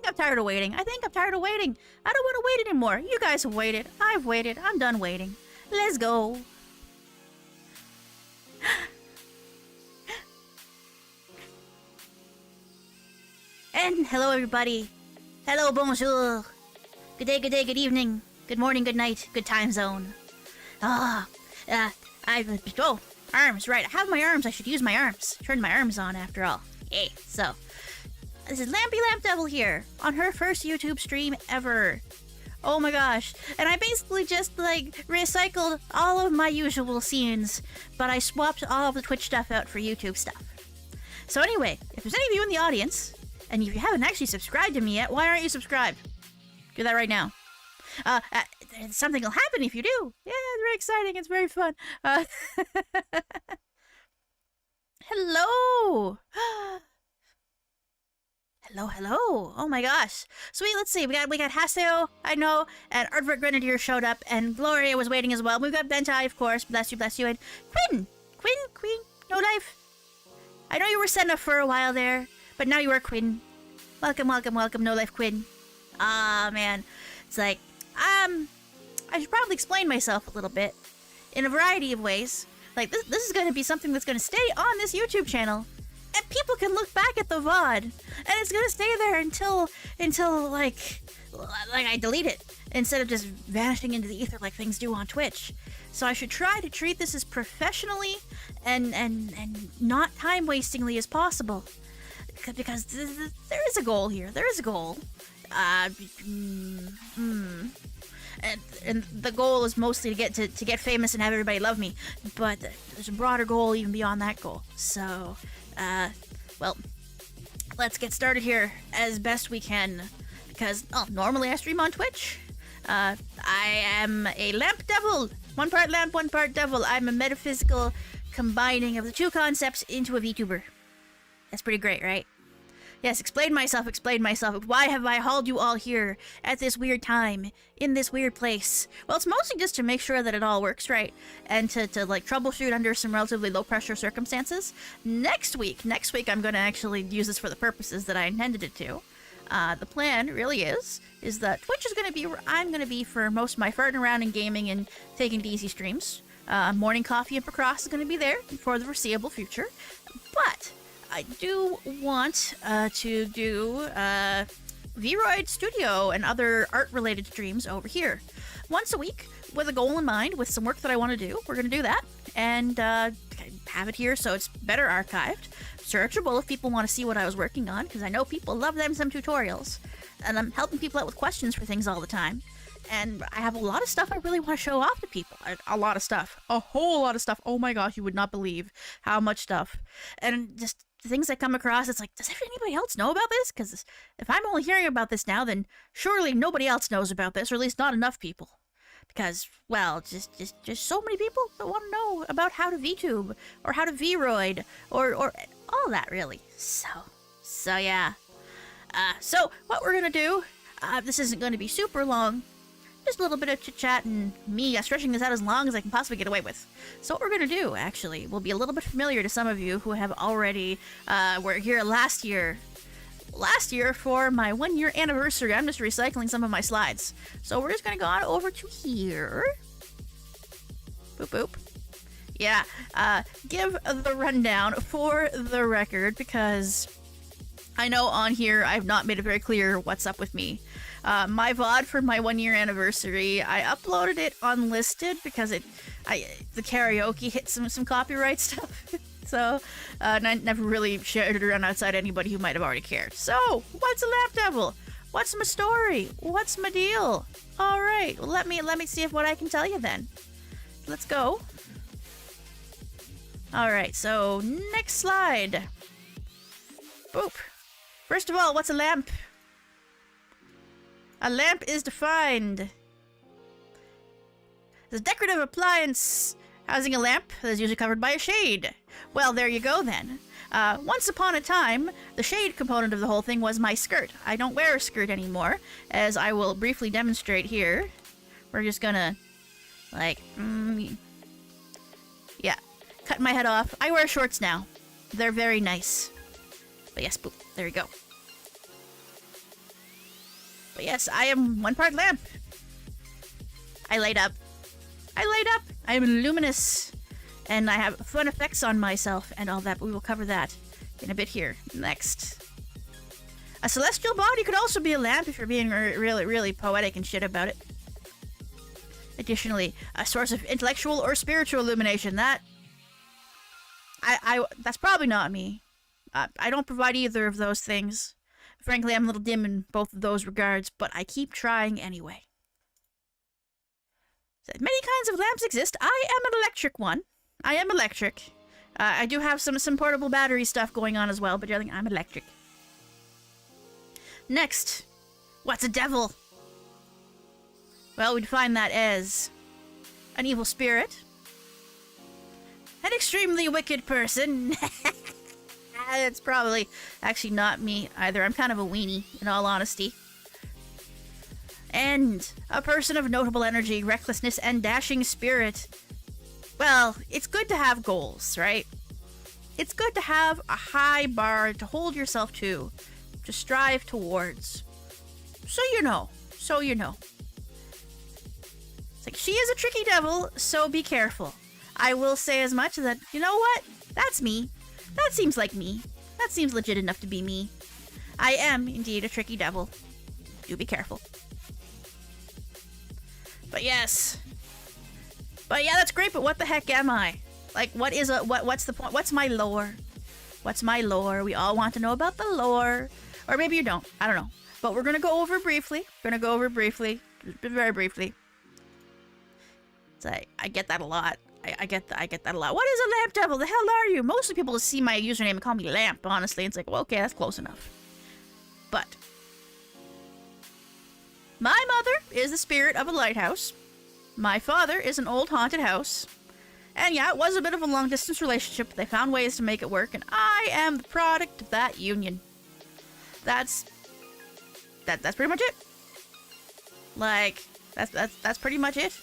think I'm tired of waiting. I think I'm tired of waiting. I don't want to wait anymore. You guys have waited. I've waited. I'm done waiting. Let's go. And hello, everybody. Hello, bonjour. Good day, good evening. Good morning, good night, good time zone. Oh, arms, right. I have my arms. I should use my arms. Turn my arms on after all. Yay. So, this is Lampdevil here on her first YouTube stream ever. Oh my gosh. And I basically just, like, recycled all of my usual scenes, but I swapped all of the Twitch stuff out for YouTube stuff. So anyway, if there's any of you in the audience, and if you haven't actually subscribed to me yet, why aren't you subscribed? Do that right now. Something will happen if you do. Yeah, it's very exciting. It's very fun. Hello. Hello. Oh my gosh. Sweet, let's see. We got Haseo, I know, and Artwork Grenadier showed up, and Gloria was waiting as well. We've got Bentai, of course. Bless you, and Queen, no life. I know you were sent up for a while there, but now you are Quinn. Welcome, no life Quinn. Ah, man. It's like, I should probably explain myself a little bit in a variety of ways. Like, this is going to be something that's going to stay on this YouTube channel, and people can look back at the VOD, and it's going to stay there until like I delete it, instead of just vanishing into the ether like things do on Twitch. So I should try to treat this as professionally and not time-wastingly as possible. Because there is a goal here. There is a goal. And the goal is mostly to get famous and have everybody love me. But there's a broader goal even beyond that goal. So, well, let's get started here as best we can. Because, normally I stream on Twitch. I am a Lampdevil. One part lamp, one part devil. I'm a metaphysical combining of the two concepts into a VTuber. That's pretty great, right? Yes, explain myself. Why have I hauled you all here at this weird time, in this weird place? Well, it's mostly just to make sure that it all works right, and to like, troubleshoot under some relatively low-pressure circumstances. Next week, I'm going to actually use this for the purposes that I intended it to. The plan really is that Twitch is going to be where I'm going to be for most of my farting around and gaming and taking it easy streams. Morning Coffee and Procross is going to be there for the foreseeable future. But I do want to do Vroid Studio and other art-related streams over here. Once a week, with a goal in mind, with some work that I want to do. We're going to do that, and have it here so it's better archived. Searchable if people want to see what I was working on, because I know people love them some tutorials. And I'm helping people out with questions for things all the time. And I have a lot of stuff I really want to show off to people. A lot of stuff. A whole lot of stuff. Oh my gosh, you would not believe how much stuff. And just the things I come across, it's like, does anybody else know about this? Because if I'm only hearing about this now, then surely nobody else knows about this, or at least not enough people. Because, well, just so many people that want to know about how to VTube, or how to Vroid, or all that, really. So yeah. So, what we're gonna do, this isn't gonna be super long, just a little bit of chit-chat and me stretching this out as long as I can possibly get away with. So what we're gonna do, actually, will be a little bit familiar to some of you who have already, were here last year for my 1-year anniversary. I'm just recycling some of my slides. So we're just gonna go on over to here. Boop boop. Yeah, give the rundown for the record, because I know on here I've not made it very clear what's up with me. My VOD for my 1-year anniversary, I uploaded it unlisted because the karaoke hit some copyright stuff. So, and I never really shared it around outside anybody who might have already cared. So, what's a Lampdevil? What's my story? What's my deal? Alright, well, let me see what I can tell you then. Let's go. Alright, so, next slide. Boop. First of all, what's a lamp? A lamp is defined as a decorative appliance housing a lamp that is usually covered by a shade. Well, there you go then. Once upon a time, the shade component of the whole thing was my skirt. I don't wear a skirt anymore, as I will briefly demonstrate here. We're just gonna, like, yeah, cut my head off. I wear shorts now. They're very nice. But yes, boop, there you go. But yes, I am 1 part lamp. I light up. I am luminous. And I have fun effects on myself and all that, but we will cover that in a bit here. Next. A celestial body could also be a lamp if you're being really, really poetic and shit about it. Additionally, a source of intellectual or spiritual illumination. That's probably not me. I don't provide either of those things. Frankly, I'm a little dim in both of those regards, but I keep trying anyway. So, many kinds of lamps exist. I am an electric one. I am electric. I do have some portable battery stuff going on as well, but generally I'm electric. Next, what's a devil? Well, we'd define that as an evil spirit, an extremely wicked person. It's probably actually not me either. I'm kind of a weenie, in all honesty. And a person of notable energy, recklessness, and dashing spirit. Well, it's good to have goals, right? It's good to have a high bar to hold yourself to strive towards. So you know. It's like, she is a tricky devil, so be careful. I will say as much that, you know what? That's me. That seems like me. That seems legit enough to be me. I am indeed a tricky devil. Do be careful. But yes. But yeah, that's great, but what the heck am I? Like, what's the point? What's my lore? What's my lore? We all want to know about the lore. Or maybe you don't. I don't know. But we're gonna go over briefly. Very briefly. So I get that a lot. I get that a lot. What is a lamp devil? The hell are you? Most of the people see my username and call me Lamp, honestly. It's like, well, okay, that's close enough. But my mother is the spirit of a lighthouse. My father is an old haunted house. And yeah, it was a bit of a long-distance relationship, but they found ways to make it work, and I am the product of that union. That's pretty much it. Like, that's pretty much it.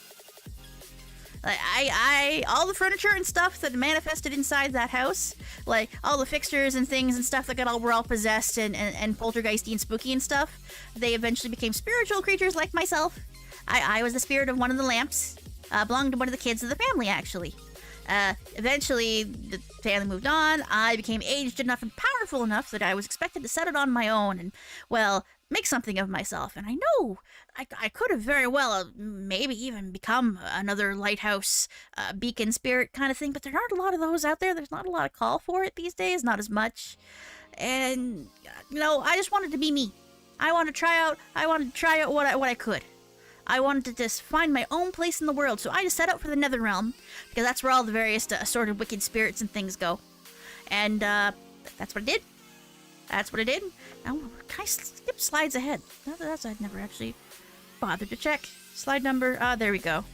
Like, all the furniture and stuff that manifested inside that house, like, all the fixtures and things and stuff that were all possessed and poltergeisty and spooky and stuff, they eventually became spiritual creatures like myself. I was the spirit of one of the lamps, belonged to one of the kids of the family, actually. Eventually, the family moved on. I became aged enough and powerful enough that I was expected to set it on my own and, well, make something of myself. And I know I could have very well maybe even become another lighthouse beacon spirit kind of thing, but there aren't a lot of those out there. There's not a lot of call for it these days, not as much. And, you know, I just wanted to be me. I wanted to try out what I could. I wanted to just find my own place in the world, so I just set out for the Netherrealm, because that's where all the various assorted wicked spirits and things go. And, that's what I did. That's what I did. Now, can I skip slides ahead? That's I'd never actually bothered to check. Slide number, there we go.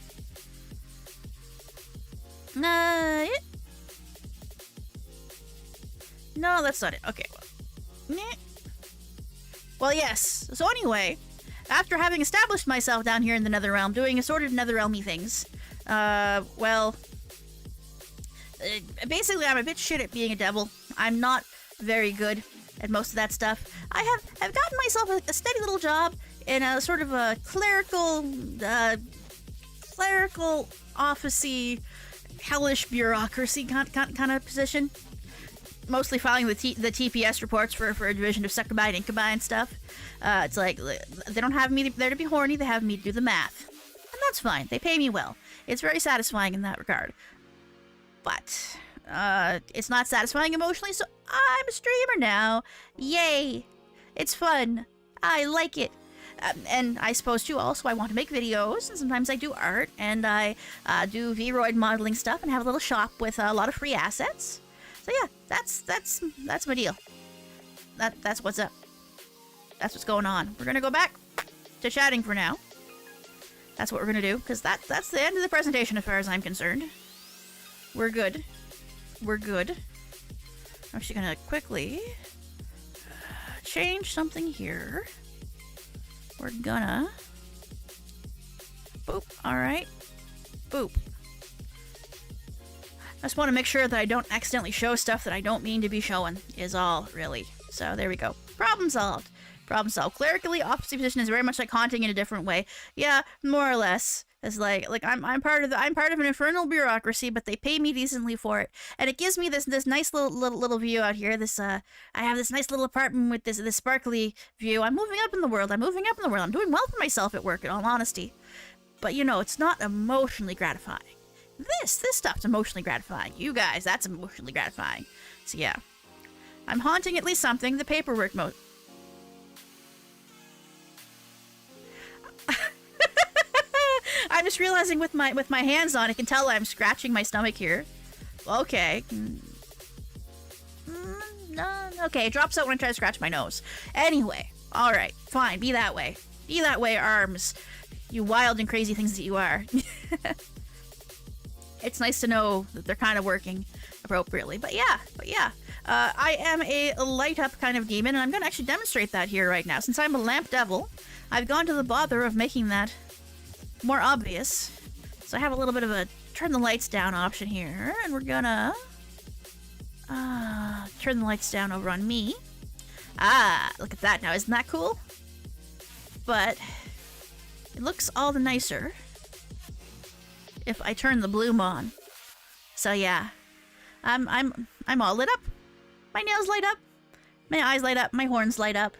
No, that's not it. Okay. Well, yes. So anyway, after having established myself down here in the Netherrealm, doing assorted Netherrealmy things, basically I'm a bit shit at being a devil. I'm not very good at most of that stuff. I've gotten myself a steady little job in a sort of a clerical office-y, hellish bureaucracy kind of position. Mostly filing the TPS reports for a division of Succubi and Incubi and stuff. It's like, they don't have me there to be horny, they have me to do the math. And that's fine, they pay me well. It's very satisfying in that regard. But, it's not satisfying emotionally, so I'm a streamer now. Yay! It's fun. I like it. And I suppose too, also I want to make videos, and sometimes I do art, and I do Vroid modeling stuff, and have a little shop with a lot of free assets. So yeah, that's my deal. That's what's up. That's what's going on. We're gonna go back to chatting for now. That's what we're gonna do, because that's the end of the presentation as far as I'm concerned. We're good. We're good. I'm actually gonna quickly change something here. We're gonna boop. Alright. Boop. I just want to make sure that I don't accidentally show stuff that I don't mean to be showing, is all, really. So, there we go. Problem solved. Problem solved. Clerically, opposite position is very much like haunting in a different way. Yeah, more or less. It's like I'm part of an infernal bureaucracy, but they pay me decently for it, and it gives me this nice little view out here. I have this nice little apartment with this sparkly view. I'm moving up in the world. I'm doing well for myself at work, in all honesty. But you know, it's not emotionally gratifying. This stuff's emotionally gratifying. You guys, that's emotionally gratifying. So yeah, I'm haunting at least something. The paperwork mode. I'm just realizing with my hands on, I can tell I'm scratching my stomach here. Okay. No, okay, it drops out when I try to scratch my nose. Anyway, alright, fine, be that way. Be that way, arms. You wild and crazy things that you are. It's nice to know that they're kind of working appropriately. But yeah. I am a light-up kind of demon, and I'm going to actually demonstrate that here right now. Since I'm a Lampdevil, I've gone to the bother of making that more obvious. So I have a little bit of a turn the lights down option here, and we're gonna turn the lights down over on me. Look at that now. Isn't that cool? But it looks all the nicer if I turn the bloom on. So yeah, I'm all lit up. My nails light up. My eyes light up. My horns light up.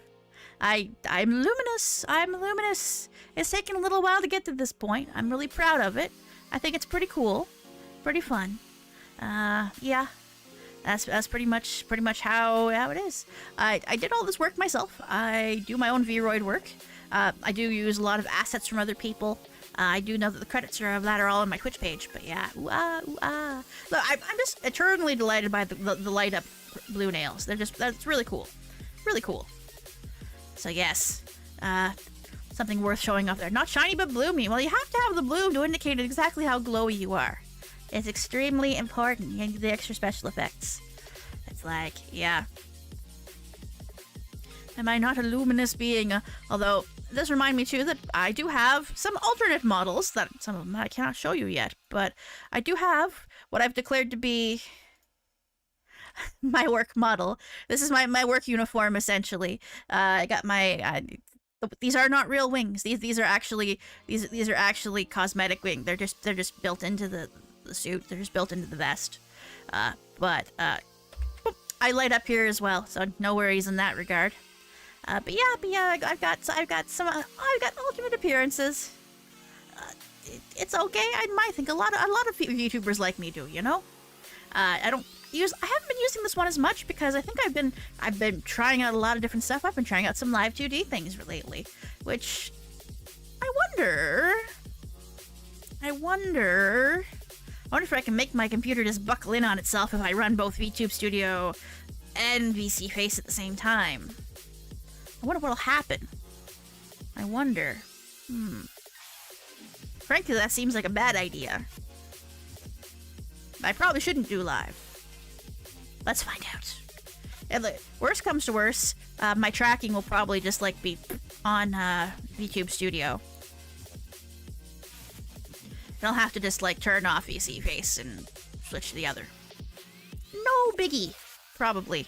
I'm luminous. I'm luminous. It's taken a little while to get to this point. I'm really proud of it. I think it's pretty cool. Pretty fun. Yeah. That's pretty much how it is. I did all this work myself. I do my own Vroid work. I do use a lot of assets from other people. I do know that the credits of that are all on my Twitch page, but yeah. Look, I'm just eternally delighted by the light up blue nails. That's really cool. Really cool. So yes, something worth showing off there. Not shiny, but bloomy. Well, you have to have the bloom to indicate exactly how glowy you are. It's extremely important. You need the extra special effects. It's like, yeah. Am I not a luminous being? Although, it does remind me too that I do have some alternate models, that some of them I cannot show you yet, but I do have what I've declared to be my work model. This is my work uniform, essentially. I got my these are not real wings. These are actually cosmetic wings. They're just built into the suit. They're just built into the vest. But I light up here as well, so no worries in that regard. But yeah, I've got alternate appearances. It's okay. I might think a lot of YouTubers like me do, you know. I haven't been using this one as much because I think I've been trying out a lot of different stuff. I've been trying out some live 2D things lately, which I wonder if I can make my computer just buckle in on itself if I run both VTube Studio and VC Face at the same time. I wonder what'll happen. I wonder. Frankly, that seems like a bad idea. I probably shouldn't do live. Let's find out. And look, worst comes to worst, my tracking will probably just like be on VTube Studio. And I'll have to just like turn off VC Face and switch to the other. No biggie, probably.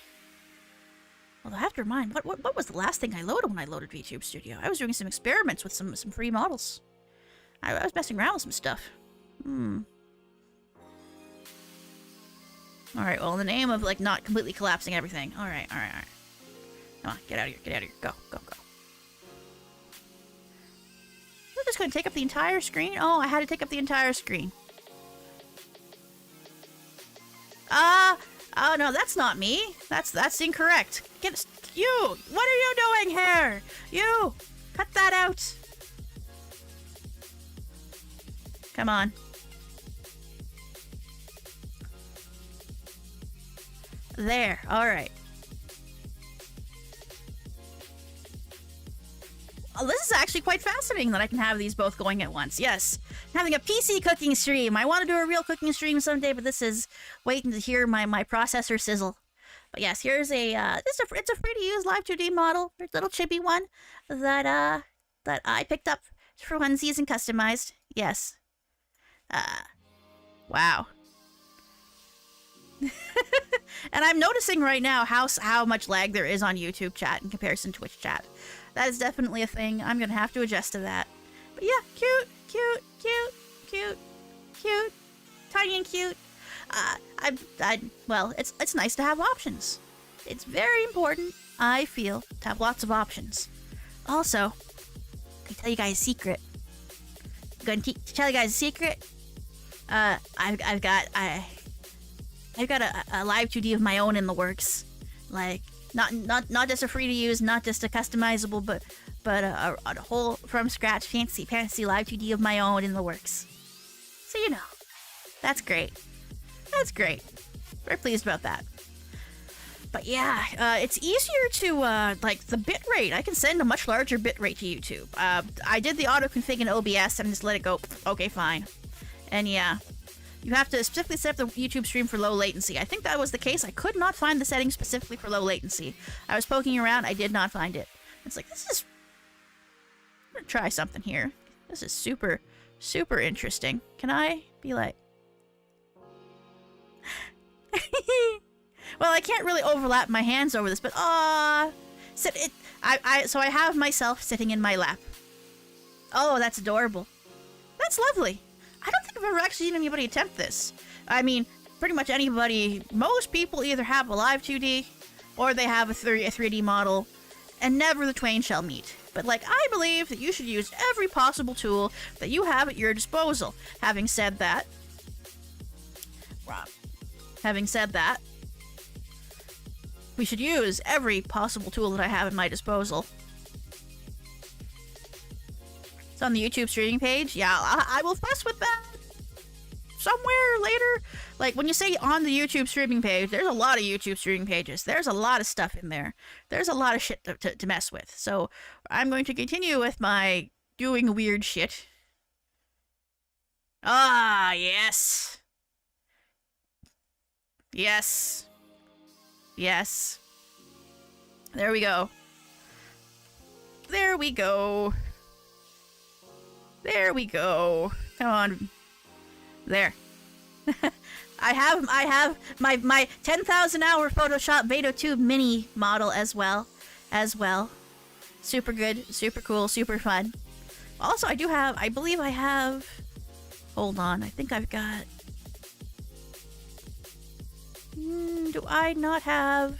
Although I have to remind, what was the last thing I loaded when I loaded VTube Studio? I was doing some experiments with some free models. I was messing around with some stuff. Alright, well, in the name of, like, not completely collapsing everything. Alright. Come on, get out of here, Go. We're just gonna take up the entire screen? Oh, I had to take up the entire screen. Oh, no, that's not me. That's incorrect. You! What are you doing here? You! Cut that out! Come on. There, alright. Oh, this is actually quite fascinating that I can have these both going at once. Yes, having a PC cooking stream. I want to do a real cooking stream someday, but this is waiting to hear my processor sizzle. But yes, here's it's a free to use live 2D model, a little chibi one that I picked up for funsies and customized. Yes. Wow. And I'm noticing right now how much lag there is on YouTube chat in comparison to Twitch chat. That is definitely a thing. I'm gonna have to adjust to that. But yeah, cute, cute, cute, cute, cute, tiny and cute. Well, it's nice to have options. It's very important, I feel, to have lots of options. Also, I tell you guys a secret. I'm going to tell you guys a secret. I've got a live 2D of my own in the works. Like, not just a free to use, not just a customizable, but a whole from scratch fancy live 2D of my own in the works. So you know, that's great. That's great. Very pleased about that. But yeah, it's easier to, like, the bitrate. I can send a much larger bitrate to YouTube. I did the auto-config in OBS and just let it go. Okay, fine. And yeah, you have to specifically set up the YouTube stream for low latency. I think that was the case. I could not find the settings specifically for low latency. I was poking around. I did not find it. It's like, this is... I'm gonna try something here. This is super, super interesting. Can I be like... Well, I can't really overlap my hands over this, but so I have myself sitting in my lap. Oh, that's adorable. That's lovely. I don't think I've ever actually seen anybody attempt this. I mean, pretty much anybody, most people either have a live 2D or they have a 3D model, and never the twain shall meet. But like, I believe that you should use every possible tool that you have at your disposal. Having said that, we should use every possible tool that I have at my disposal. It's on the YouTube streaming page. Yeah, I will fuss with that somewhere later. Like, when you say on the YouTube streaming page, there's a lot of YouTube streaming pages. There's a lot of stuff in there. There's a lot of shit to mess with. So, I'm going to continue with my doing weird shit. Ah, yes. Yes. Yes. There we go. There we go. There we go. Come on. There. I have my 10,000 hour Photoshop VTube mini model as well. Super good, super cool, super fun. Also, I believe I have, hold on, I think I've got, do I not have,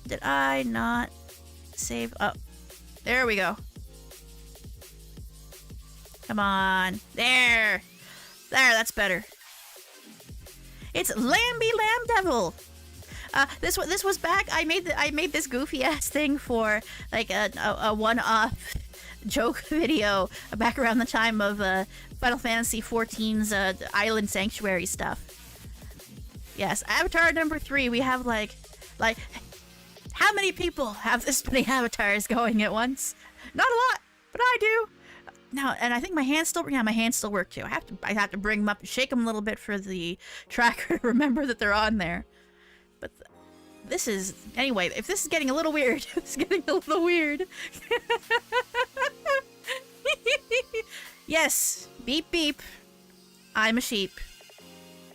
did I not save up? There we go. Come on. There, that's better. It's Lampy Lampdevil. This was back. I made this goofy ass thing for like a one-off joke video back around the time of Final Fantasy XIV's Island Sanctuary stuff. Yes, Avatar number 3. We have like how many people have this many avatars going at once? Not a lot, but I do. Now, and I think my hands still work too. I have to bring them up and shake them a little bit for the tracker to remember that they're on there. But this is, anyway, if this is getting a little weird, it's getting a little weird. Yes, beep beep. I'm a sheep.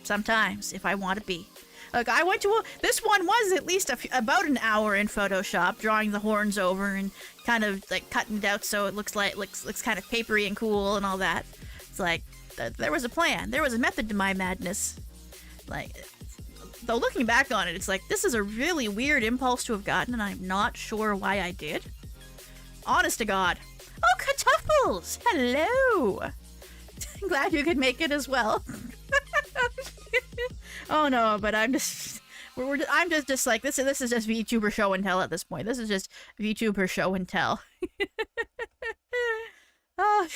Sometimes, if I want to be. Look, I went to this one was at least about an hour in Photoshop, drawing the horns over and kind of like cutting it out so it looks kind of papery and cool and all that. It's like there was a plan, there was a method to my madness. Like, though looking back on it, it's like this is a really weird impulse to have gotten, and I'm not sure why I did. Honest to God. Oh, Kartoffels! Hello. Glad you could make it as well. Oh no, but I'm just I'm just like this is just VTuber show and tell at this point. This is just VTuber show and tell. Oh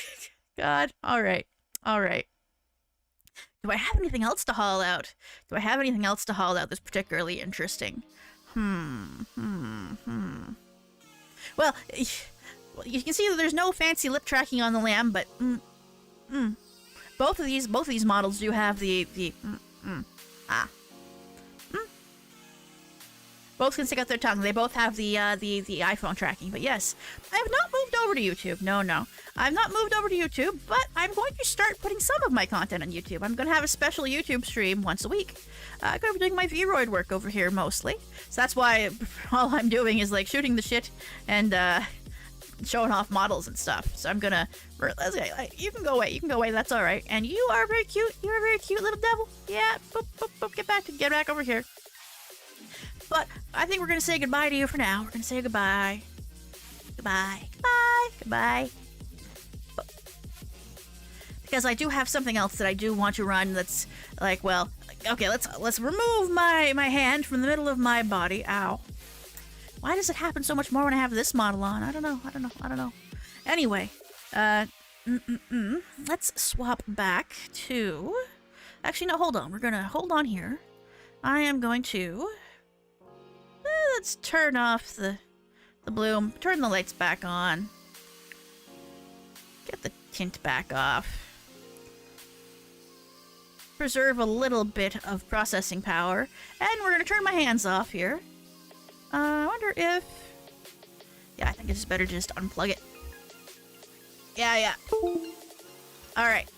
God. All right. Do I have anything else to haul out? That's particularly interesting? Well, you can see that there's no fancy lip tracking on the lamb, but both of these models do have the Both can stick out their tongue. They both have the iPhone tracking. But yes, I have not moved over to YouTube. No. I've not moved over to YouTube, but I'm going to start putting some of my content on YouTube. I'm going to have a special YouTube stream once a week. I'm going to be doing my Vroid work over here mostly. So that's why all I'm doing is like shooting the shit and showing off models and stuff. So I'm gonna... You can go away, that's alright. And you are very cute. You're a very cute little devil. Yeah, boop, boop, boop, get back over here. But I think we're gonna say goodbye to you for now. We're gonna say goodbye. Goodbye. Because I do have something else that I do want to run that's like, well... Okay, let's remove my hand from the middle of my body. Ow. Why does it happen so much more when I have this model on? I don't know. Anyway, let's swap back to... Actually, no, hold on. We're gonna hold on here. I am going to... let's turn off the bloom. Turn the lights back on. Get the tint back off. Preserve a little bit of processing power. And we're gonna turn my hands off here. I wonder if... Yeah, I think it's better to just unplug it. Yeah. Alright.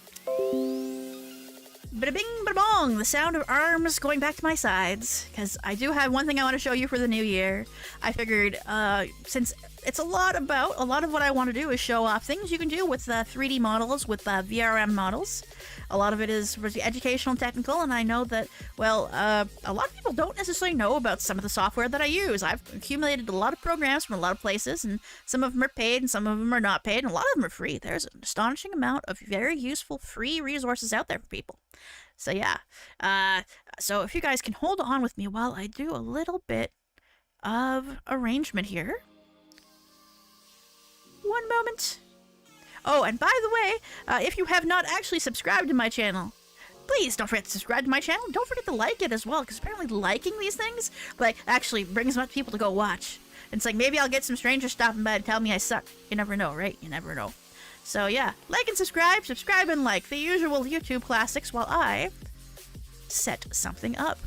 Bada bing, bada bong! The sound of arms going back to my sides. Because I do have one thing I want to show you for the new year. I figured, since it's a lot of what I want to do is show off things you can do with 3D models, with VRM models. A lot of it is educational and technical, and I know that, well, a lot of people don't necessarily know about some of the software that I use. I've accumulated a lot of programs from a lot of places, and some of them are paid, and some of them are not paid, and a lot of them are free. There's an astonishing amount of very useful free resources out there for people. So yeah, so if you guys can hold on with me while I do a little bit of arrangement here. One moment. Oh, and by the way, if you have not actually subscribed to my channel, please don't forget to subscribe to my channel. Don't forget to like it as well, because apparently liking these things, like, actually brings much people to go watch. And it's like, maybe I'll get some strangers stopping by and tell me I suck. You never know, right? You never know. So yeah, like and subscribe and like, the usual YouTube classics while I set something up.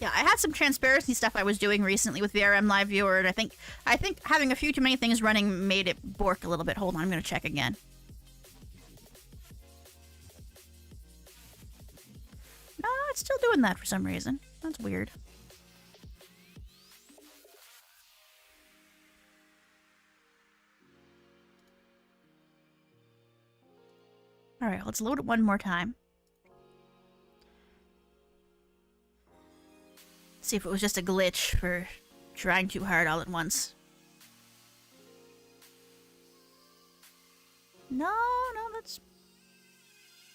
Yeah, I had some transparency stuff I was doing recently with VRM Live Viewer, and I think having a few too many things running made it bork a little bit. Hold on, I'm gonna check again. No, it's still doing that for some reason. That's weird. Alright, let's load it one more time. See if it was just a glitch for trying too hard all at once. No, that's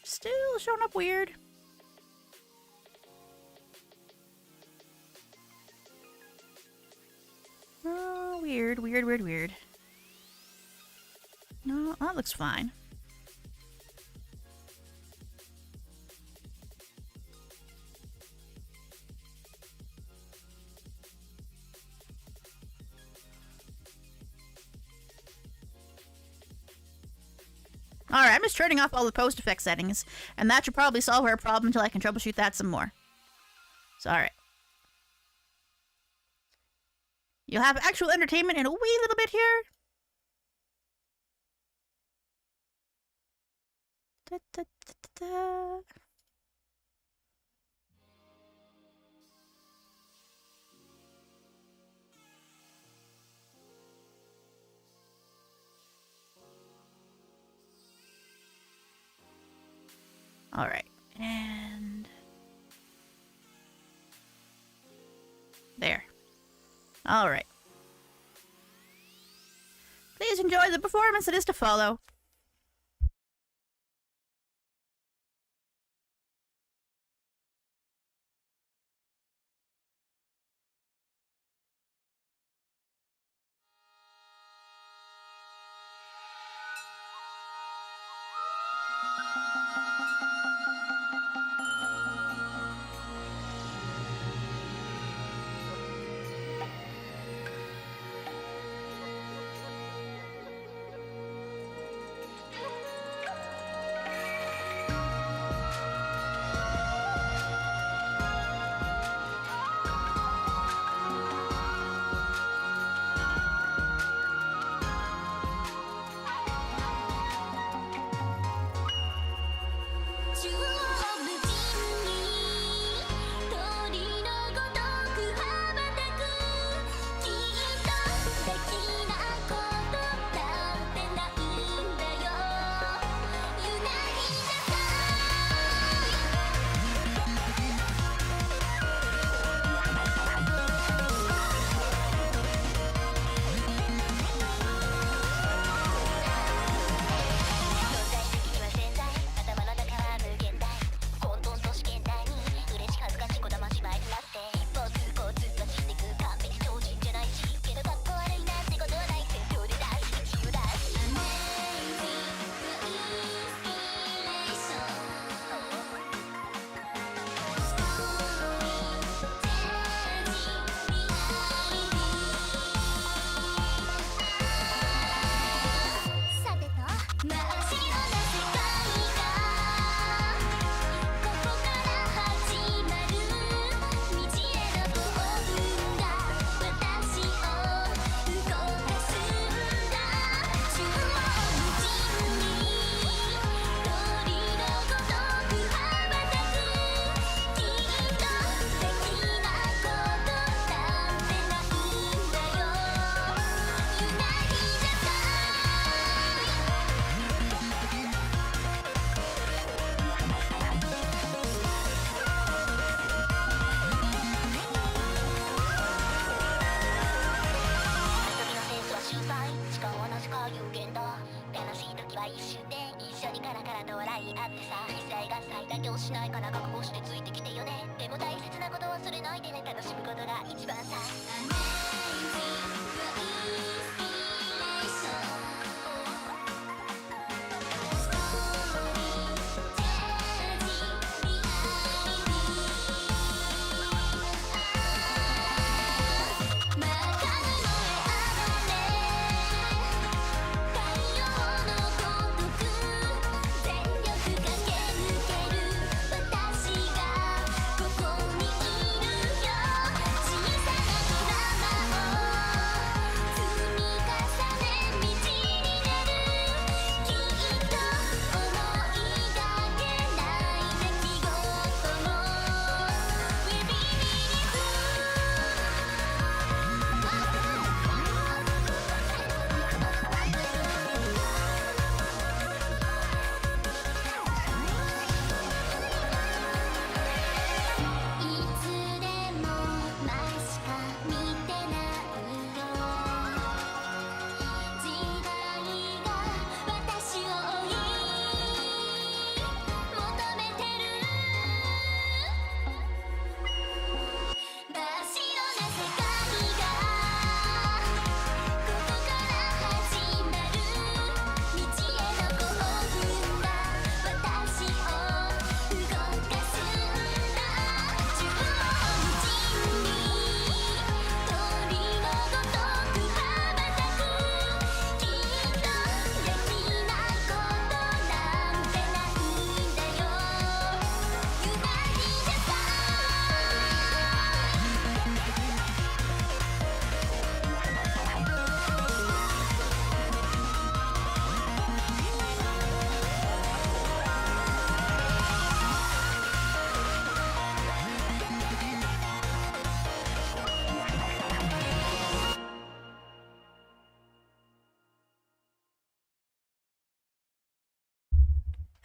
still showing up weird. Oh, weird. No, that looks fine. Alright, I'm just turning off all the post effect settings, and that should probably solve our problem until I can troubleshoot that some more. So, alright. You'll have actual entertainment in a wee little bit here. Da, da, da, da, da. Alright, and there. Alright. Please enjoy the performance that is to follow.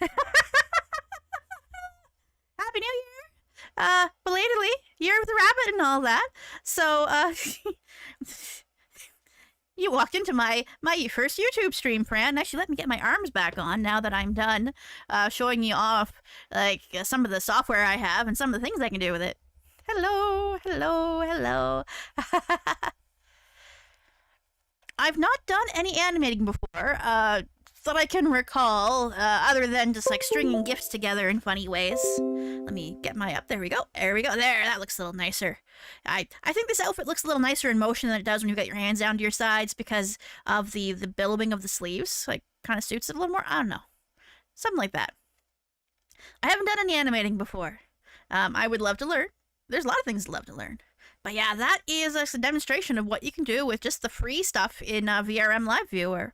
Happy New Year! Belatedly, Year of the Rabbit and all that. So, you walked into my first YouTube stream, Fran. Actually, let me get my arms back on now that I'm done showing you off, like, some of the software I have and some of the things I can do with it. Hello, hello, hello. I've not done any animating before, that I can recall, other than just like stringing GIFs together in funny ways. Let me get my up. There we go. There we go. There, that looks a little nicer. I think this outfit looks a little nicer in motion than it does when you've got your hands down to your sides because of the billowing of the sleeves. Like, kind of suits it a little more. I don't know. Something like that. I haven't done any animating before. I would love to learn. There's a lot of things I'd love to learn. But yeah, that is a demonstration of what you can do with just the free stuff in VRM Live Viewer.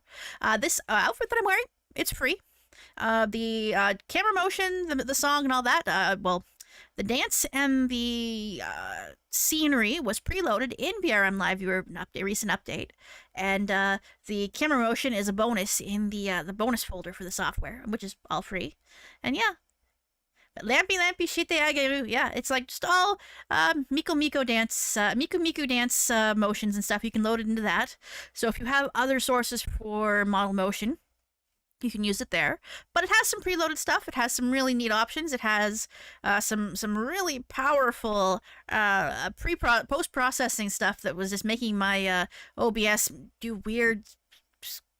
This outfit that I'm wearing, it's free. The camera motion, the song and all that, well, the dance and the scenery was preloaded in VRM Live Viewer, a recent update. And the camera motion is a bonus in the bonus folder for the software, which is all free. And yeah. Lampy shite ageru. Yeah, it's like just all Miku dance motions and stuff. You can load it into that. So if you have other sources for model motion, you can use it there. But it has some preloaded stuff. It has some really neat options. It has some really powerful post-processing stuff that was just making my OBS do weird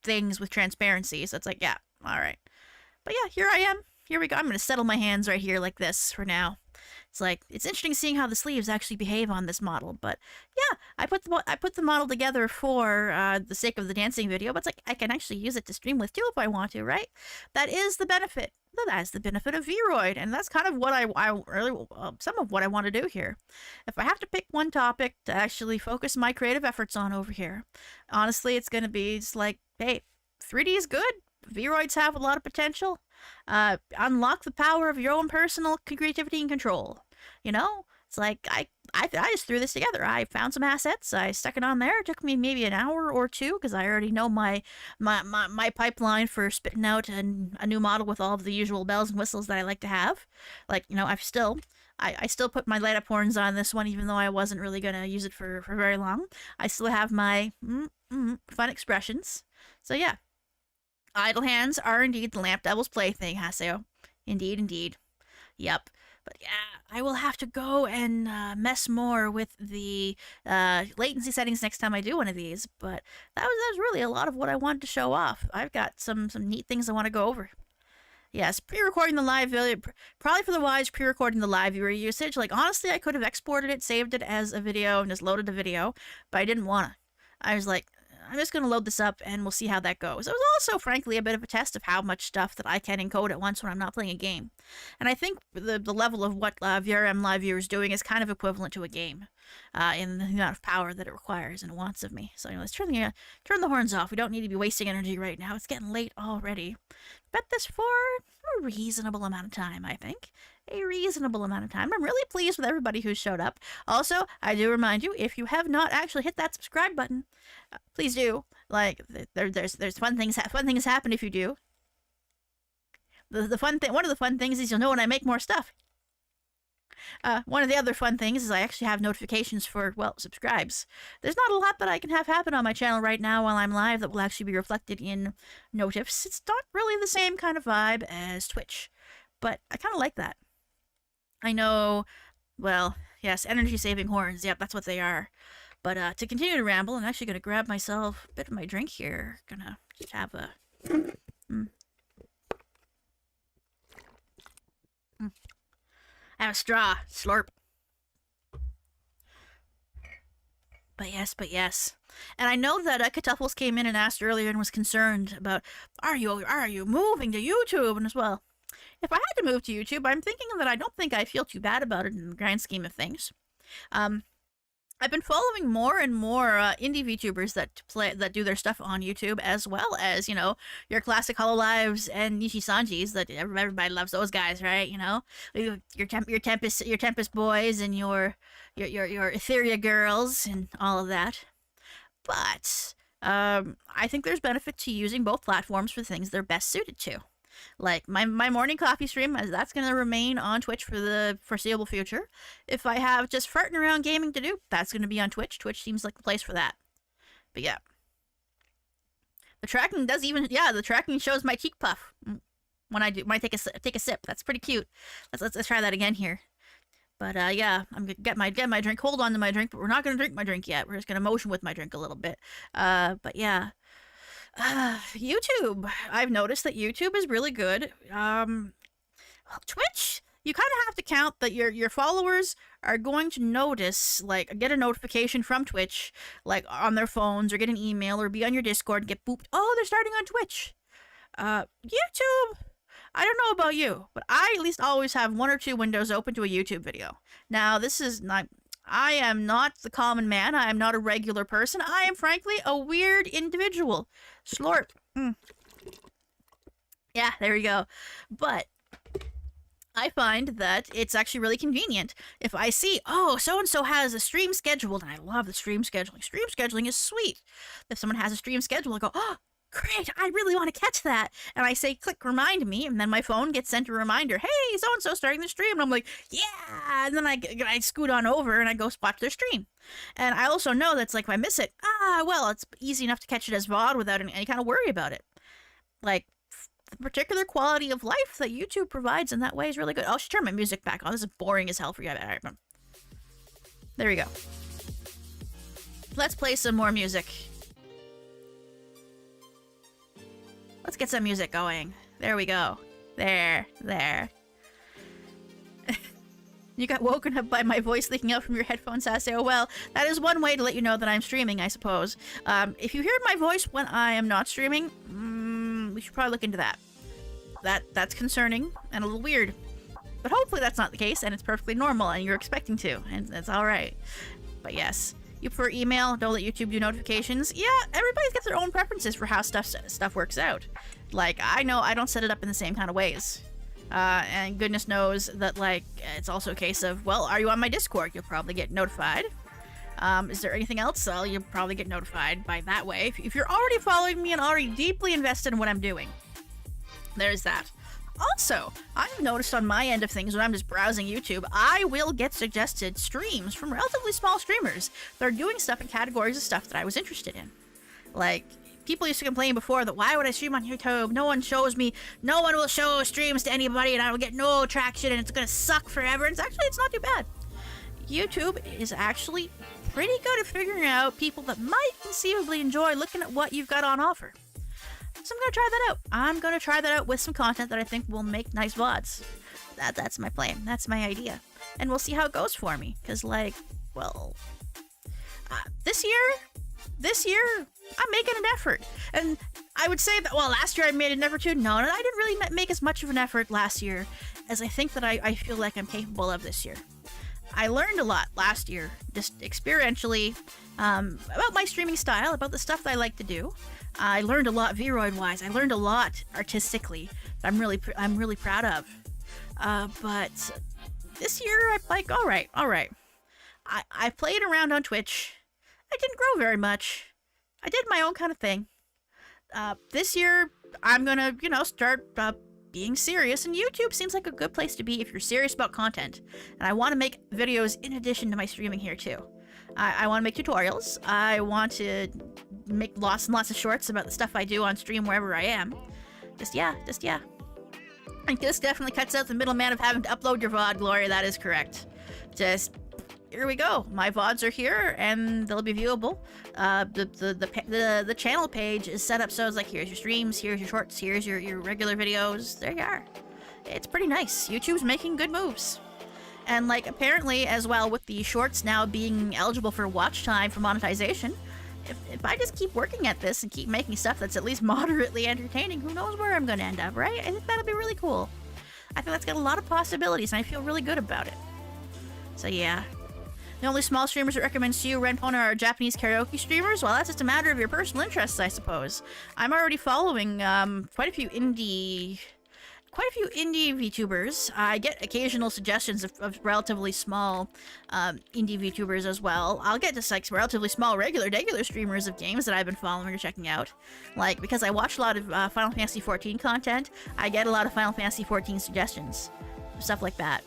things with transparency. So it's like, yeah, all right. But yeah, here I am. Here we go. I'm going to settle my hands right here like this for now. It's like, it's interesting seeing how the sleeves actually behave on this model. But yeah, I put the model together for the sake of the dancing video. But it's like, I can actually use it to stream with too if I want to, right? That is the benefit. That is the benefit of Vroid. And that's kind of what some of what I want to do here. If I have to pick one topic to actually focus my creative efforts on over here, honestly, it's going to be just like, hey, 3D is good. Vroids have a lot of potential. Unlock the power of your own personal creativity and control. You know, it's like I just threw this together. I found some assets. I stuck it on there. It took me maybe an hour or two because I already know my pipeline for spitting out a new model with all of the usual bells and whistles that I like to have. Like, you know, I still put my light up horns on this one, even though I wasn't really gonna use it for very long. I still have my fun expressions. So yeah. Idle hands are indeed the Lampdevil's plaything, Haseo. Indeed, indeed. Yep. But yeah, I will have to go and mess more with the latency settings next time I do one of these. But that was really a lot of what I wanted to show off. I've got some neat things I want to go over. Yes, pre-recording the live video, probably for the wise, pre-recording the live viewer usage. Like, honestly, I could have exported it, saved it as a video, and just loaded the video, but I didn't want to. I was like, I'm just going to load this up and we'll see how that goes. It was also, frankly, a bit of a test of how much stuff that I can encode at once when I'm not playing a game. And I think the level of what VRM Live Viewer is doing is kind of equivalent to a game in the amount of power that it requires and it wants of me. So anyway, let's turn the horns off. We don't need to be wasting energy right now. It's getting late already. Bet this for a reasonable amount of time, I think. A reasonable amount of time. I'm really pleased with everybody who showed up. Also, I do remind you, if you have not actually hit that subscribe button, please do. Like, there's fun things happen if you do. One of the fun things is you'll know when I make more stuff. One of the other fun things is I actually have notifications for, well, subscribes. There's not a lot that I can have happen on my channel right now while I'm live that will actually be reflected in notifs. It's not really the same kind of vibe as Twitch, but I kind of like that. I know, well, yes, energy-saving horns. Yep, that's what they are. But to continue to ramble, I'm actually going to grab myself a bit of my drink here. Gonna just have a... Have a straw. Slurp. But yes. And I know that Katuffles came in and asked earlier and was concerned about, are you moving to YouTube? And as well, if I had to move to YouTube, I'm thinking that I don't think I feel too bad about it in the grand scheme of things. I've been following more and more indie VTubers that do their stuff on YouTube, as well as, you know, your classic Hololives and Nishi-Sanjis that everybody loves those guys, right? You know, your Tempest boys and your Etheria girls and all of that. But I think there's benefit to using both platforms for things they're best suited to. Like, my morning coffee stream, that's going to remain on Twitch for the foreseeable future. If I have just farting around gaming to do, that's going to be on Twitch. Twitch seems like the place for that. But yeah. The tracking does even, yeah, the tracking shows my cheek puff when I take a sip. That's pretty cute. Let's try that again here. But yeah, I'm gonna get my drink. Hold on to my drink, but we're not gonna drink my drink yet. We're just gonna motion with my drink a little bit. But yeah. YouTube. I've noticed that YouTube is really good. Twitch, you kind of have to count that your followers are going to notice, like, get a notification from Twitch, like, on their phones, or get an email, or be on your Discord and get booped. Oh, they're starting on Twitch. YouTube, I don't know about you, but I at least always have 1 or 2 windows open to a YouTube video. Now, this is not... I am not the common man. I am not a regular person. I am, frankly, a weird individual. Slurp. Yeah, there we go. But I find that it's actually really convenient. If I see, oh, so-and-so has a stream scheduled, and I love the stream scheduling. Stream scheduling is sweet. If someone has a stream schedule, I go, oh, great, I really want to catch that. And I say, click remind me, and then my phone gets sent a reminder. Hey, so-and-so starting the stream. And I'm like, yeah. And then I scoot on over and I go watch their stream. And I also know that's like, if I miss it, well, it's easy enough to catch it as VOD without any kind of worry about it. Like, the particular quality of life that YouTube provides in that way is really good. Oh, I should turn my music back on. This is boring as hell for you. All right, there we go. Let's play some more music. Let's get some music going. There we go. There. You got woken up by my voice leaking out from your headphones, Sassy. Oh, well, that is one way to let you know that I'm streaming, I suppose. If you hear my voice when I am not streaming, we should probably look into that. That's concerning and a little weird. But hopefully that's not the case, and it's perfectly normal, and you're expecting to, and that's alright. But yes. You prefer email? Don't let YouTube do notifications? Yeah, everybody's got their own preferences for how stuff works out. Like, I know I don't set it up in the same kind of ways. And goodness knows that, like, it's also a case of, well, are you on my Discord? You'll probably get notified. Is there anything else? Well, you'll probably get notified by that way. If you're already following me and already deeply invested in what I'm doing. There's that. Also, I've noticed on my end of things when I'm just browsing YouTube, I will get suggested streams from relatively small streamers that are doing stuff in categories of stuff that I was interested in. Like, people used to complain before that why would I stream on YouTube? No one shows me, no one will show streams to anybody and I will get no traction and it's gonna suck forever. And it's not too bad. YouTube is actually pretty good at figuring out people that might conceivably enjoy looking at what you've got on offer. So I'm going to try that out. I'm going to try that out with some content that I think will make nice VODs. That's my plan. That's my idea. And we'll see how it goes for me. Because, like, well, this year, I'm making an effort. And I would say that, well, last year I made an effort too. No, I didn't really make as much of an effort last year as I think that I feel like I'm capable of this year. I learned a lot last year, just experientially, about my streaming style, about the stuff that I like to do. I learned a lot Vroid-wise. I learned a lot artistically that I'm really proud of. But this year, I'm like, all right. I played around on Twitch. I didn't grow very much. I did my own kind of thing. This year, I'm gonna, start being serious, and YouTube seems like a good place to be if you're serious about content. And I want to make videos in addition to my streaming here too. I want to make tutorials. I want to make lots and lots of shorts about the stuff I do on stream wherever I am. Just yeah. And this definitely cuts out the middleman of having to upload your VOD, Gloria. That is correct. Just here we go. My VODs are here, and they'll be viewable. The channel page is set up so it's like, here's your streams, here's your shorts, here's your regular videos. There you are. It's pretty nice. YouTube's making good moves. And, like, apparently, as well, with the shorts now being eligible for watch time for monetization, if I just keep working at this and keep making stuff that's at least moderately entertaining, who knows where I'm going to end up, right? I think that'll be really cool. I think that's got a lot of possibilities, and I feel really good about it. So, yeah. The only small streamers it recommends to you, Renpona, are Japanese karaoke streamers. Well, that's just a matter of your personal interests, I suppose. I'm already following quite a few indie quite a few indie VTubers. I get occasional suggestions of relatively small indie VTubers as well. I'll get just like relatively small regular streamers of games that I've been following or checking out. Like, because I watch a lot of Final Fantasy XIV content, I get a lot of Final Fantasy XIV suggestions, stuff like that.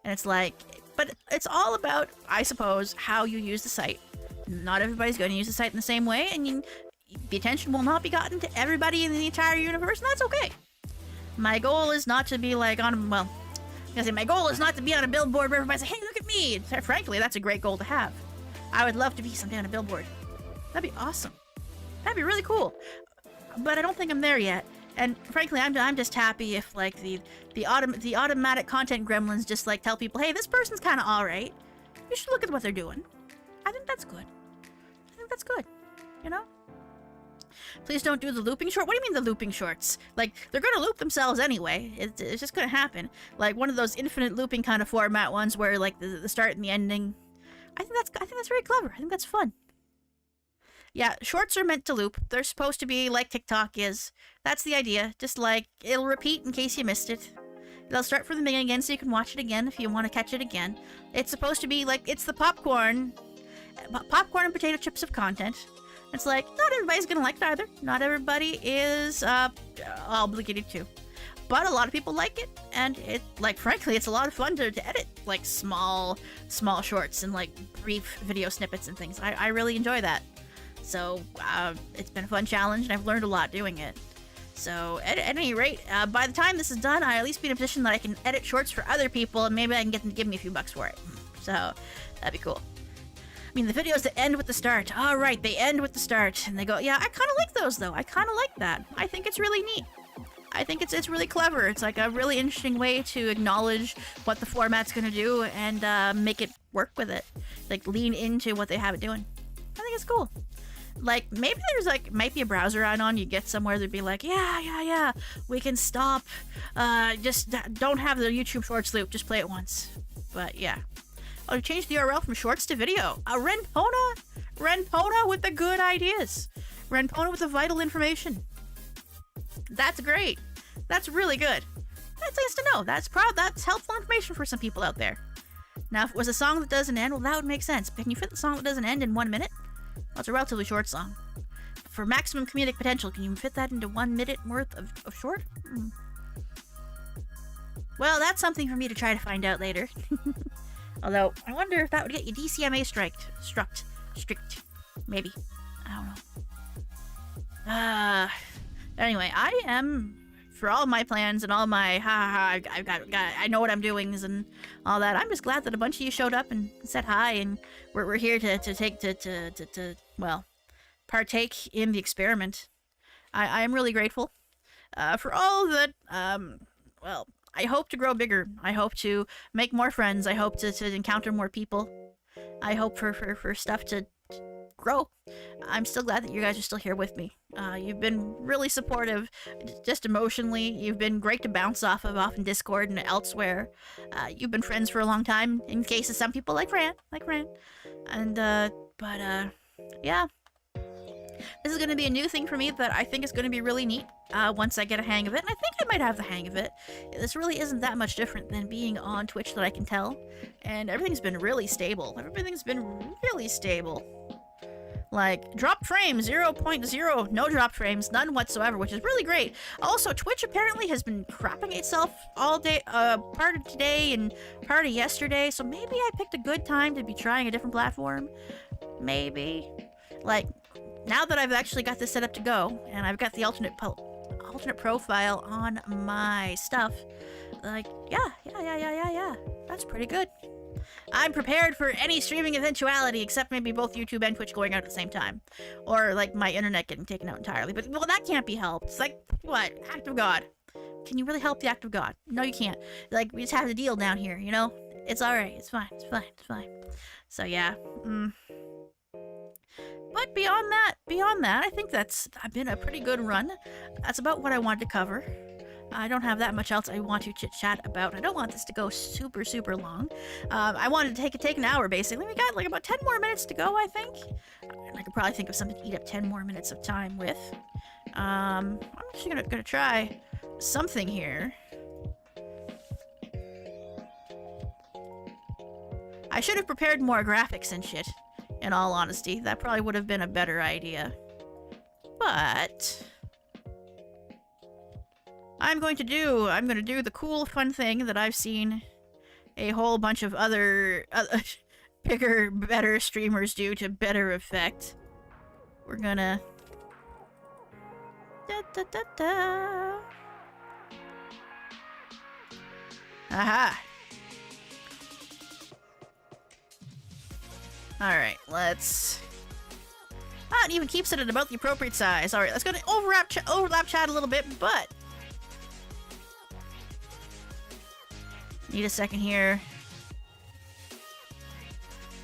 And it's like, but it's all about, I suppose, how you use the site. Not everybody's going to use the site in the same way, and the attention will not be gotten to everybody in the entire universe, and that's okay. My goal is not to be like on, well, my goal is not to be on a billboard where everybody's like, hey, look at me. Frankly, that's a great goal to have. I would love to be someday on a billboard. That'd be awesome. That'd be really cool. But I don't think I'm there yet. And frankly, I'm just happy if like the automatic content gremlins just like tell people, hey, this person's kind of all right. You should look at what they're doing. I think that's good. I think that's good. You know? Please don't do the looping short. What do you mean the looping shorts? Like, they're gonna loop themselves anyway. It's just gonna happen. Like one of those infinite looping kind of format ones where like the start and the ending. I think that's very clever. I think that's fun. Yeah, shorts are meant to loop. They're supposed to be like TikTok is. That's the idea. Just like, it'll repeat in case you missed it. It'll start from the beginning again so you can watch it again if you want to catch it again. It's supposed to be like, it's the popcorn and potato chips of content. It's like, not everybody's gonna like it either. Not everybody is obligated to. But a lot of people like it, and it, like, frankly, it's a lot of fun to edit, like, small shorts and, like, brief video snippets and things. I really enjoy that. So, it's been a fun challenge, and I've learned a lot doing it. So, at any rate, by the time this is done, I'll at least be in a position that I can edit shorts for other people, and maybe I can get them to give me a few bucks for it. So, that'd be cool. I mean, the videos that end with the start. All right, they end with the start, and they go, yeah, I kind of like those, though. I kind of like that. I think it's really neat. I think it's really clever. It's like a really interesting way to acknowledge what the format's going to do and make it work with it. Like, lean into what they have it doing. I think it's cool. Like, maybe there's, like, might be a browser on, you get somewhere that'd be like, yeah, we can stop. Just don't have the YouTube Shorts loop. Just play it once. But, yeah. Oh, to change the URL from shorts to video. Renpona with the good ideas. Renpona with the vital information. That's great. That's really good. That's nice to know. That's helpful information for some people out there. Now, if it was a song that doesn't end, well, that would make sense. But can you fit the song that doesn't end in 1 minute? Well, it's a relatively short song. For maximum comedic potential, can you fit that into 1 minute worth of short? Well, that's something for me to try to find out later. Although, I wonder if that would get you DCMA strict. Maybe. I don't know. Anyway, I am, for all my plans and all my I know what I'm doing and all that, I'm just glad that a bunch of you showed up and said hi, and we're here to partake in the experiment. I am really grateful for all that, I hope to grow bigger. I hope to make more friends. I hope to encounter more people. I hope for stuff to grow. I'm still glad that you guys are still here with me. You've been really supportive, just emotionally. You've been great to bounce off in Discord and elsewhere. You've been friends for a long time, in case of some people like Fran. And, yeah. This is going to be a new thing for me that I think is going to be really neat once I get a hang of it. And I think I might have the hang of it. This really isn't that much different than being on Twitch that I can tell. And everything's been really stable. Like, dropped frames, 0.0, no dropped frames, none whatsoever, which is really great. Also, Twitch apparently has been crapping itself all day, part of today and part of yesterday, so maybe I picked a good time to be trying a different platform. Maybe. Like, now that I've actually got this set up to go, and I've got the alternate profile on my stuff, like, yeah, that's pretty good. I'm prepared for any streaming eventuality, except maybe both YouTube and Twitch going out at the same time. Or, like, my internet getting taken out entirely. But, well, that can't be helped. It's like, what? Act of God. Can you really help the act of God? No, you can't. Like, we just have to deal down here, you know? It's alright. It's fine. So, yeah. But beyond that, I think that's been a pretty good run. That's about what I wanted to cover. I don't have that much else I want to chit-chat about. I don't want this to go super, super long. I wanted to take an hour, basically. We got, like, about 10 more minutes to go, I think. And I could probably think of something to eat up 10 more minutes of time with. I'm actually gonna try something here. I should have prepared more graphics and shit, in all honesty. That probably would have been a better idea. But I'm going to do the cool, fun thing that I've seen a whole bunch of other bigger, better streamers do to better effect. We're gonna... Da-da-da-da. Aha! Alright, let's... Ah, it even keeps it at about the appropriate size. Alright, let's go to overlap chat a little bit, but... Need a second here.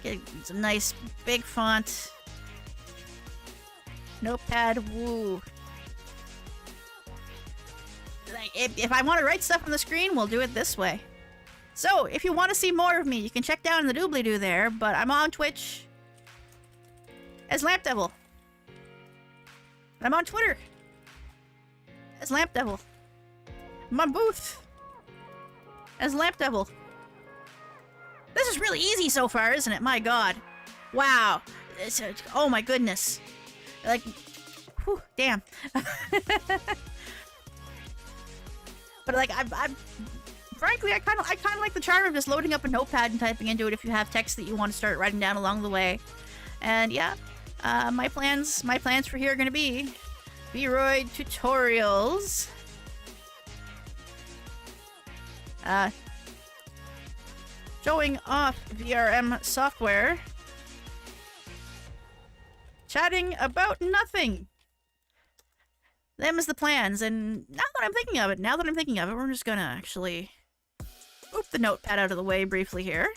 Get some nice big font. Notepad, woo. If I want to write stuff on the screen, we'll do it this way. So, if you want to see more of me, you can check down in the doobly-doo there, but I'm on Twitch as Lampdevil. I'm on Twitter as Lampdevil. I'm on Booth as Lampdevil. This is really easy so far, isn't it? My god. Wow. Oh my goodness. Like, whew, damn. But like, frankly, I kind of like the charm of just loading up a notepad and typing into it if you have text that you want to start writing down along the way. And yeah, my plans for here are gonna be Vroid tutorials. Showing off VRM software. Chatting about nothing. Them is the plans, and now that I'm thinking of it, we're just gonna actually move the notepad out of the way briefly here.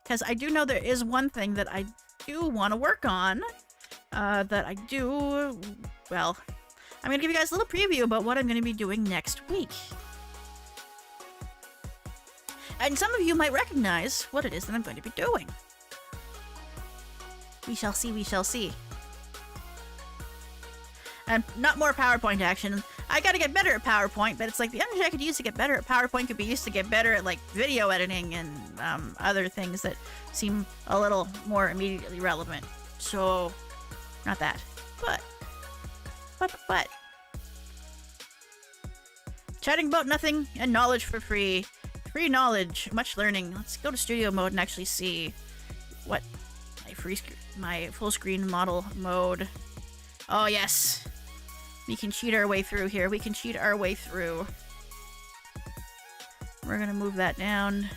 Because I do know there is one thing that I do want to work on. Well, I'm gonna give you guys a little preview about what I'm gonna be doing next week. And some of you might recognize what it is that I'm going to be doing. We shall see, we shall see. And not more PowerPoint action. I gotta get better at PowerPoint, but it's like the energy I could use to get better at PowerPoint could be used to get better at like video editing and other things that seem a little more immediately relevant. So, not that. But. Chatting about nothing and knowledge for free. Free knowledge, much learning. Let's go to studio mode and actually see what my full screen model mode. Oh yes. We can cheat our way through here. We can cheat our way through. We're gonna move that down.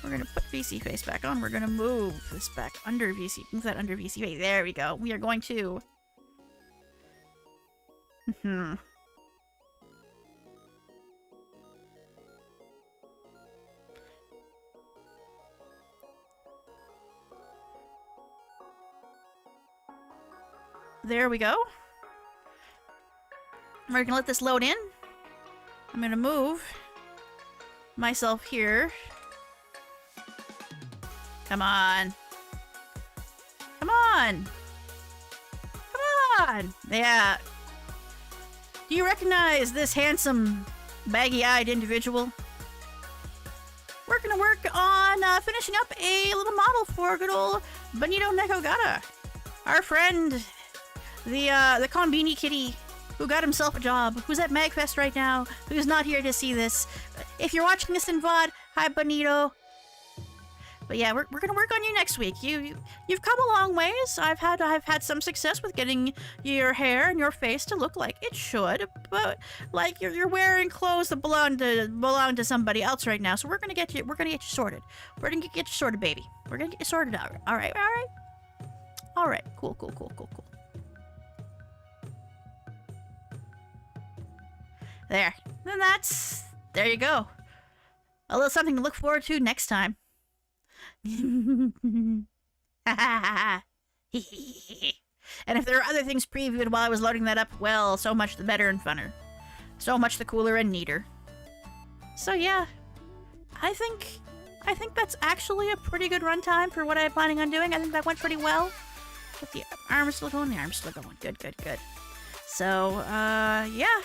We're gonna put VC face back on. We're gonna move this back under VC. Move that under VC face. There we go. We are going to... There we go. We're gonna let this load in. I'm gonna move myself here. Come on. Come on. Come on. Yeah. Do you recognize this handsome, baggy-eyed individual? We're gonna work on finishing up a little model for good old Bonito Nekogata. Our friend, the Konbini kitty, who got himself a job, who's at MagFest right now, who's not here to see this. If you're watching this in VOD, hi Bonito. But yeah, we're gonna work on you next week. You've come a long ways. I've had some success with getting your hair and your face to look like it should, but like you're wearing clothes that belong to somebody else right now. So we're gonna get you sorted. We're gonna get you sorted, baby. We're gonna get you sorted out. All right. Cool. There. Then there you go. A little something to look forward to next time. And if there are other things previewed while I was loading that up, well, so much the better and funner. So much the cooler and neater. So yeah, I think that's actually a pretty good runtime for what I'm planning on doing. I think that went pretty well. But the arm's still going. The arm's still going. Good. So, yeah.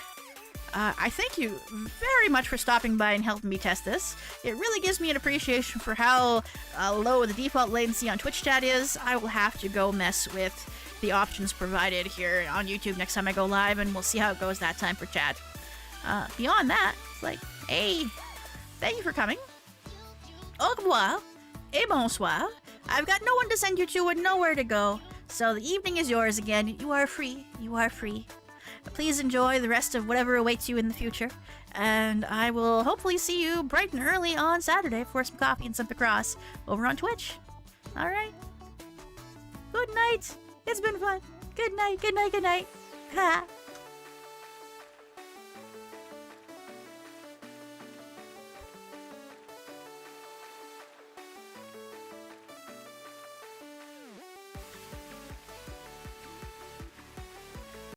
I thank you very much for stopping by and helping me test this. It really gives me an appreciation for how low the default latency on Twitch chat is. I will have to go mess with the options provided here on YouTube next time I go live, and we'll see how it goes that time for chat. Beyond that, it's like, hey, thank you for coming. Au revoir et bonsoir. I've got no one to send you to and nowhere to go, so the evening is yours again. You are free. You are free. Please enjoy the rest of whatever awaits you in the future, and I will hopefully see you bright and early on Saturday for some coffee and some Picross over on Twitch. Alright. Good night. It's been fun. Good night, good night, good night. Ha!